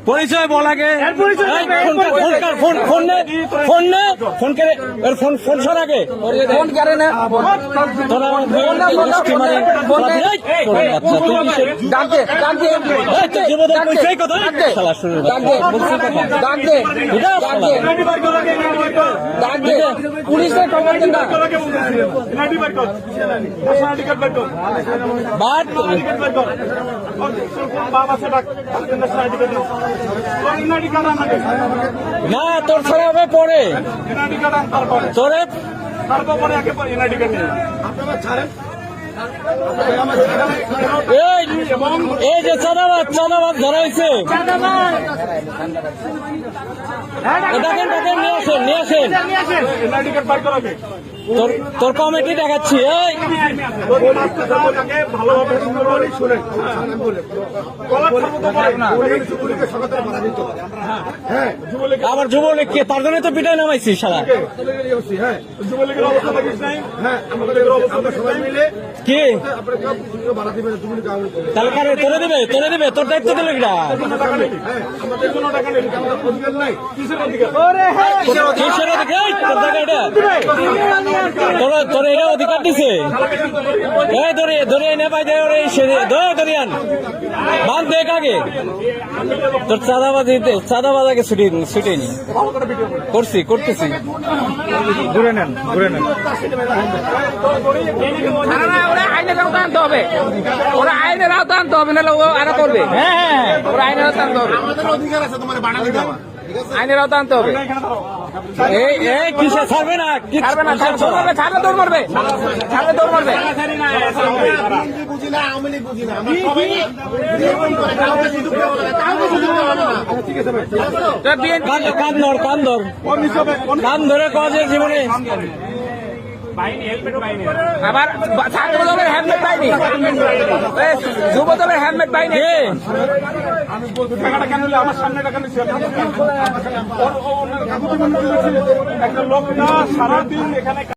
পরিচয় বল আগে, ফোন সর আগে পুলিশের খবর দেন না। না তোর ছাড়া হবে পরে তোরে এই যে চাঁদাবাদ ধরাইছে নিয়ে আসেন তোর কমিটি দেখাচ্ছি। আবার যুবলীগ কে? তার জন্য তো পিটাই নামাইছি সারা কি তাহলে তোরে দিবে তোর দায়িত্ব দিলে তোর এটা অধিকার দিছে ধরে নেপাই দরিয়ান বাদ দেখ আগে তোর চাঁদাবাজ আগে ছুটেনি করতেছি ঘুরে নেন আইনের আওতা আনতে হবে, ওরা আইনের আওতা আনতে হবে, নাহলে ও আরো করবে। হ্যাঁ ওরা আইনের আওতা আনতে হবে, আইনের আওতা আনতে হবে। ছাড়বে না ছাড়লে দৌড় মারবে কান ধরে কজের জীবনে আবার ছাত্র দলের হেলমেট পাইনি, যুব দলের হেলমেট পাইনি। আমি বলতে টাকাটা কেন নিলে আমার সামনে টাকা নিচ্ছে একটা লোক না সারাদিন এখানে